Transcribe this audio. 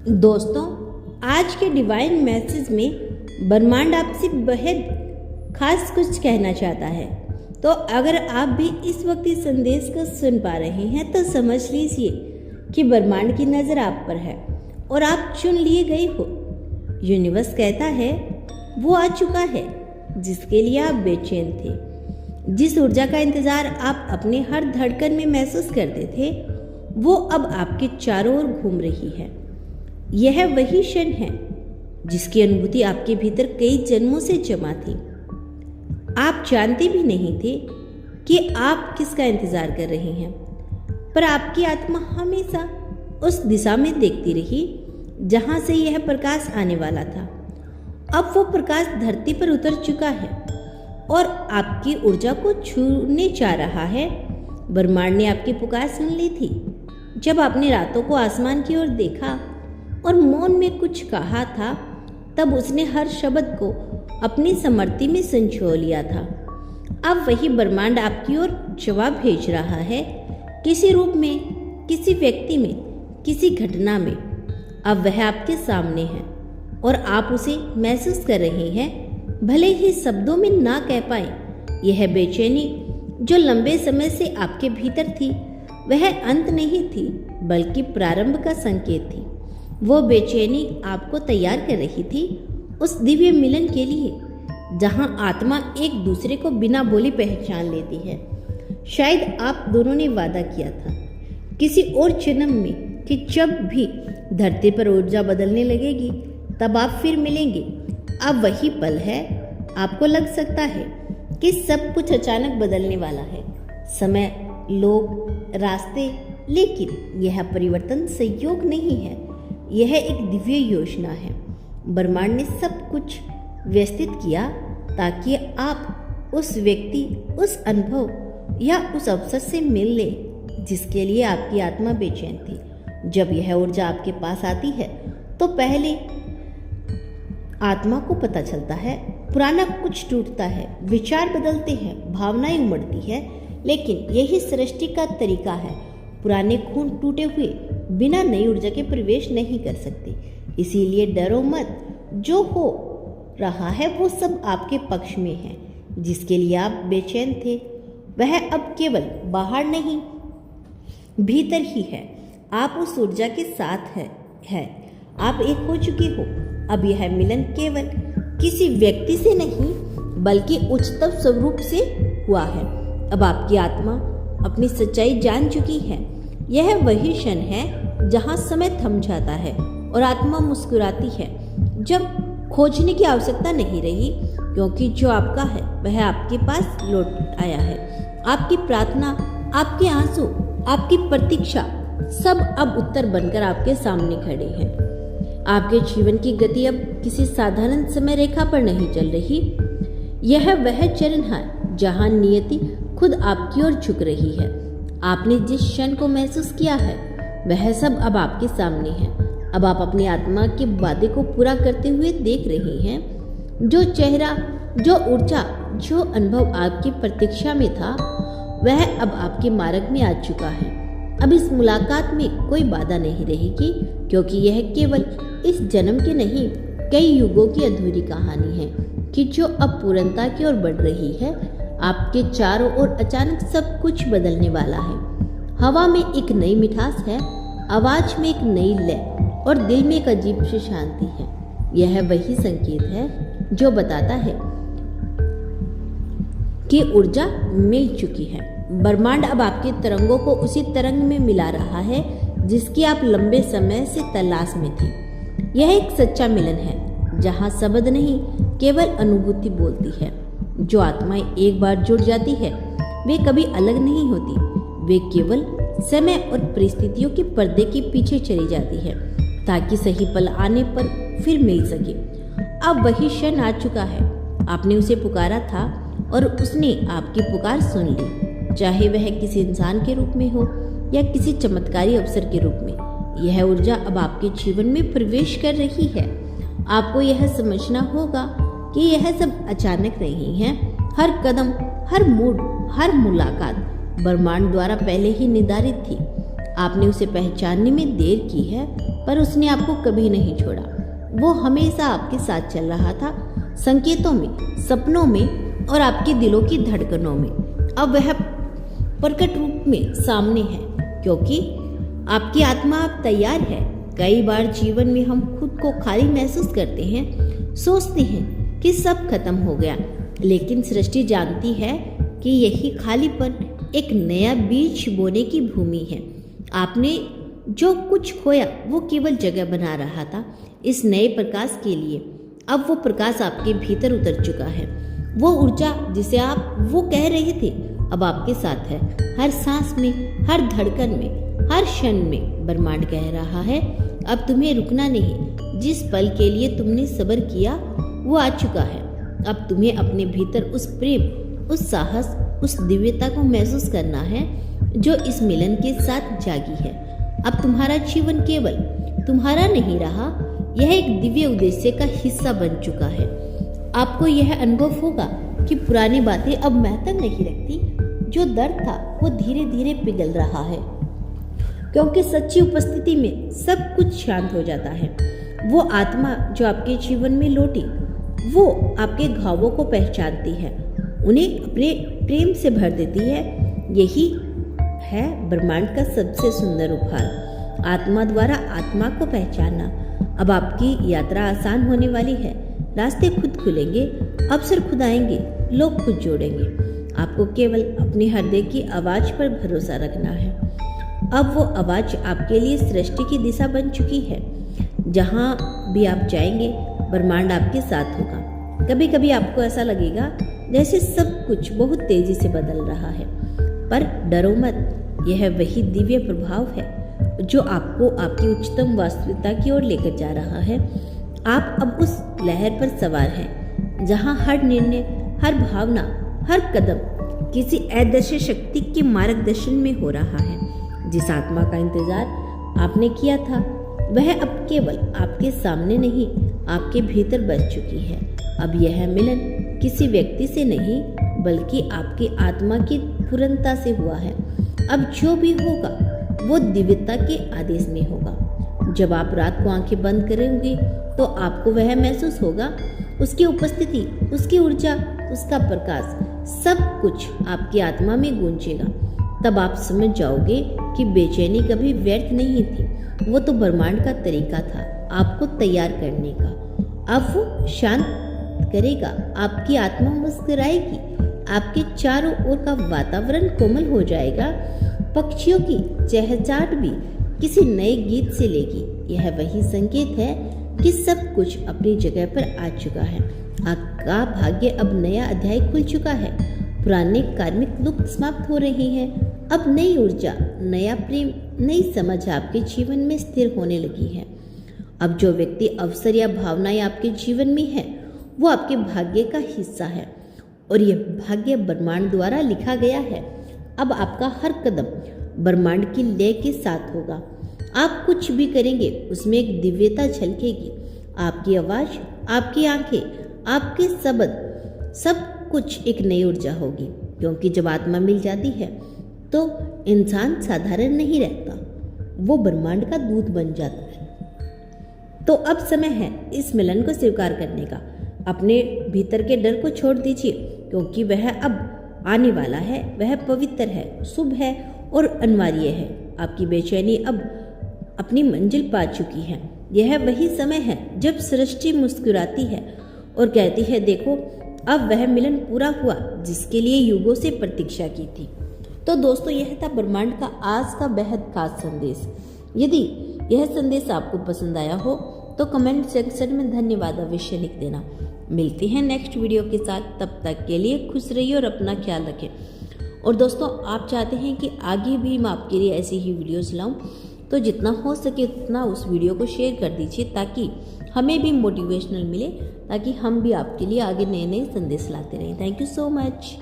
दोस्तों, आज के डिवाइन मैसेज में ब्रह्मांड आपसे बेहद खास कुछ कहना चाहता है। तो अगर आप भी इस वक्त इस संदेश को सुन पा रहे हैं तो समझ लीजिए कि ब्रह्मांड की नज़र आप पर है और आप चुन लिए गए हो। यूनिवर्स कहता है वो आ चुका है जिसके लिए आप बेचैन थे। जिस ऊर्जा का इंतज़ार आप अपने हर धड़कन में महसूस करते थे वो अब आपके चारों ओर घूम रही है। यह वही क्षण है जिसकी अनुभूति आपके भीतर कई जन्मों से जमा थी। आप जानते भी नहीं थे कि आप किसका इंतजार कर रहे हैं, पर आपकी आत्मा हमेशा उस दिशा में देखती रही जहां से यह प्रकाश आने वाला था। अब वो प्रकाश धरती पर उतर चुका है और आपकी ऊर्जा को छूने जा रहा है। ब्रह्मांड ने आपकी पुकार सुन ली थी। जब आपने रातों को आसमान की ओर देखा और मौन में कुछ कहा था, तब उसने हर शब्द को अपनी समर्ति में संजो लिया था। अब वही ब्रह्मांड आपकी ओर जवाब भेज रहा है, किसी रूप में, किसी व्यक्ति में, किसी घटना में। अब वह आपके सामने है और आप उसे महसूस कर रहे हैं, भले ही शब्दों में ना कह पाए। यह बेचैनी जो लंबे समय से आपके भीतर थी वह अंत नहीं थी बल्कि प्रारंभ का संकेत थी। वो बेचैनी आपको तैयार कर रही थी उस दिव्य मिलन के लिए जहां आत्मा एक दूसरे को बिना बोले पहचान लेती है। शायद आप दोनों ने वादा किया था किसी और जन्म में कि जब भी धरती पर ऊर्जा बदलने लगेगी तब आप फिर मिलेंगे। अब वही पल है। आपको लग सकता है कि सब कुछ अचानक बदलने वाला है, समय, लोग, रास्ते, लेकिन यह परिवर्तन संयोग नहीं है, यह एक दिव्य योजना है। ब्रह्मांड ने सब कुछ व्यवस्थित किया ताकि आप उस व्यक्ति, उस अनुभव या उस अवसर से मिल ले जिसके लिए आपकी आत्मा बेचैन थी। जब यह ऊर्जा आपके पास आती है तो पहले आत्मा को पता चलता है पुराना कुछ टूटता है, विचार बदलते हैं, भावनाएं उमड़ती है, लेकिन यही सृष्टि का तरीका है। पुराने खून टूटे हुए बिना नई ऊर्जा के प्रवेश नहीं कर सकते। इसीलिए डरो मत, जो हो रहा है वो सब आपके पक्ष में है। जिसके लिए आप बेचैन थे वह अब केवल बाहर नहीं भीतर ही है। आप उस ऊर्जा के साथ है। आप एक हो चुके हो। अब यह मिलन केवल किसी व्यक्ति से नहीं बल्कि उच्चतम स्वरूप से हुआ है। अब आपकी आत्मा अपनी सच्चाई जान चुकी है। यह वही क्षण है जहां समय थम जाता है और आत्मा मुस्कुराती है, जब खोजने की आवश्यकता नहीं रही, क्योंकि जो आपका है वह आपके पास लौट आया है। आपकी प्रार्थना, आपके आंसू, आपकी प्रतीक्षा सब अब उत्तर बनकर आपके सामने खड़े हैं। आपके जीवन की गति अब किसी साधारण समय रेखा पर नहीं चल रही। यह वह चरण है जहां नियति खुद आपकी ओर झुक रही है। आपने जिस क्षण को महसूस किया है वह सब अब आपके सामने है। अब आप अपनी आत्मा के वादे को पूरा करते हुए देख रहे हैं। जो चेहरा, जो ऊर्जा, जो अनुभव आपकी प्रतीक्षा में था वह अब आपके मार्ग में आ चुका है। अब इस मुलाकात में कोई बाधा नहीं रहेगी, क्योंकि यह केवल इस जन्म के नहीं कई युगों की अधूरी कहानी है कि जो अब पूर्णता की ओर बढ़ रही है। आपके चारों ओर अचानक सब कुछ बदलने वाला है। हवा में एक नई मिठास है, आवाज में एक नई लय और दिल में एक अजीब सी शांति है। यह वही संकेत है जो बताता है कि ऊर्जा मिल चुकी है। ब्रह्मांड अब आपके तरंगों को उसी तरंग में मिला रहा है जिसकी आप लंबे समय से तलाश में थे। यह एक सच्चा मिलन है जहां शब्द नहीं केवल अनुभूति बोलती है। जो आत्माएं एक बार जुड़ जाती है वे कभी अलग नहीं होती। वे केवल समय और परिस्थितियों के पर्दे के पीछे चली जाती है ताकि सही पल आने पर फिर मिल सके। अब वही क्षण आ चुका है। आपने उसे पुकारा था और उसने आपकी पुकार सुन ली, चाहे वह किसी इंसान के रूप में हो या किसी चमत्कारी अवसर के रूप में। यह ऊर्जा अब आपके जीवन में प्रवेश कर रही है। आपको यह समझना होगा कि यह सब अचानक नहीं है। हर कदम, हर मूड, हर मुलाकात ब्रह्मांड द्वारा पहले ही निर्धारित थी। आपने उसे पहचानने में देर की है पर उसने आपको कभी नहीं छोड़ा। वो हमेशा आपके साथ चल रहा था, संकेतों में, सपनों में और आपके दिलों की धड़कनों में। अब वह प्रकट रूप में सामने है, क्योंकि आपकी आत्मा अब तैयार है। कई बार जीवन में हम खुद को खाली महसूस करते हैं, सोचते हैं कि सब खत्म हो गया, लेकिन सृष्टि जानती है कि यही खालीपन एक नया बीज बोने की भूमि है। आपने जो कुछ खोया वो केवल जगह बना रहा था इस नए प्रकाश के लिए। अब वो प्रकाश आपके भीतर उतर चुका है। वो ऊर्जा जिसे आप वो कह रहे थे अब आपके साथ है। हर सांस में, हर धड़कन में, हर क्षण में ब्रह्मांड कह रहा है अब तुम्हें रुकना नहीं। जिस पल के लिए तुमने सब्र किया वो आ चुका है। अब तुम्हें अपने भीतर उस प्रेम, उस साहस, उस दिव्यता को महसूस करना है जो इस मिलन के साथ जागी है। अब तुम्हारा जीवन केवल तुम्हारा नहीं रहा, यह एक दिव्य उद्देश्य का हिस्सा बन चुका है। आपको यह अनुभव होगा कि पुरानी बातें अब महत्व नहीं रखती। जो दर्द था वो धीरे धीरे पिघल रहा है, क्योंकि सच्ची उपस्थिति में सब कुछ शांत हो जाता है। वो आत्मा जो आपके जीवन में लौटी, वो आपके घावों को पहचानती है, उन्हें अपने प्रेम से भर देती है। यही है ब्रह्मांड का सबसे सुंदर उपहार, आत्मा द्वारा आत्मा को पहचानना। अब आपकी यात्रा आसान होने वाली है। रास्ते खुद खुलेंगे, अवसर खुद आएंगे, लोग खुद जोड़ेंगे। आपको केवल अपने हृदय की आवाज पर भरोसा रखना है। अब वो आवाज आपके लिए सृष्टि की दिशा बन चुकी है। जहाँ भी आप जाएंगे ब्रह्मांड आपके साथ होगा। कभी कभी आपको ऐसा लगेगा जैसे सब कुछ बहुत तेजी से बदल रहा है, पर डरो मत, यह वही दिव्य प्रभाव है जो आपको आपकी उच्चतम वास्तविकता की ओर लेकर जा रहा है। आप अब उस लहर पर सवार हैं जहां हर निर्णय, हर भावना, हर कदम किसी अदृश्य शक्ति के मार्गदर्शन में हो रहा है। जिस आत्मा का इंतजार आपने किया था वह अब केवल आपके सामने नहीं, आपके भीतर बस चुकी है। अब यह मिलन किसी व्यक्ति से नहीं, बल्कि आपकी आत्मा की पूर्णता से हुआ है। अब जो भी होगा वो दिव्यता के आदेश में होगा। जब आप रात को आंखें बंद करेंगे तो आपको वह महसूस होगा, उसकी उपस्थिति, उसकी ऊर्जा, उसका प्रकाश, सब कुछ आपकी आत्मा में गूंजेगा। तब आप समझ जाओगे कि बेचैनी कभी व्यर्थ नहीं थी, वो तो ब्रह्मांड का तरीका था आपको तैयार करने का। अब वो शांत करेगा, आपकी आत्मा मुस्कुराएगी, आपके चारों ओर का वातावरण कोमल हो जाएगा। पक्षियों की चहचहाट भी किसी नए गीत से लेगी। यह वही संकेत है कि सब कुछ अपनी जगह पर आ चुका है। आपका भाग्य अब नया अध्याय खुल चुका है। पुराने कार्मिक दुख समाप्त हो रहे हैं। अब नई ऊर्जा, नया प्रेम, नई समझ आपके जीवन में स्थिर होने लगी है। अब जो व्यक्ति, अवसर या भावनाएं आपके जीवन में है वो आपके भाग्य का हिस्सा है और यह भाग्य ब्रह्मांड द्वारा लिखा गया है। अब आपका हर कदम ब्रह्मांड की लय के साथ होगा। आप कुछ भी करेंगे उसमें एक दिव्यता झलकेगी। आपकी आवाज, आपकी आंखें, आपके शब्द, सब कुछ एक नई ऊर्जा होगी। क्योंकि जब आत्मा मिल जाती है तो इंसान साधारण नहीं रहता, वो ब्रह्मांड का दूत बन जाता है। तो अब समय है इस मिलन को स्वीकार करने का। अपने भीतर के डर को छोड़ दीजिए, क्योंकि वह अब आने वाला है। वह पवित्र है, शुभ है और अनिवार्य है। आपकी बेचैनी अब अपनी मंजिल पा चुकी है। यह वही समय है जब सृष्टि मुस्कुराती है और कहती है, देखो अब वह मिलन पूरा हुआ जिसके लिए युगों से प्रतीक्षा की थी। तो दोस्तों, यह था ब्रह्मांड का आज का बेहद खास संदेश। यदि यह संदेश आपको पसंद आया हो तो कमेंट सेक्शन में धन्यवाद अवश्य लिख देना। मिलते हैं नेक्स्ट वीडियो के साथ। तब तक के लिए खुश रहिए और अपना ख्याल रखें। और दोस्तों, आप चाहते हैं कि आगे भी मैं आपके लिए ऐसी ही वीडियोस लाऊं, तो जितना हो सके उतना उस वीडियो को शेयर कर दीजिए, ताकि हमें भी मोटिवेशनल मिले, ताकि हम भी आपके लिए आगे नए नए संदेश लाते रहें। Thank you so much.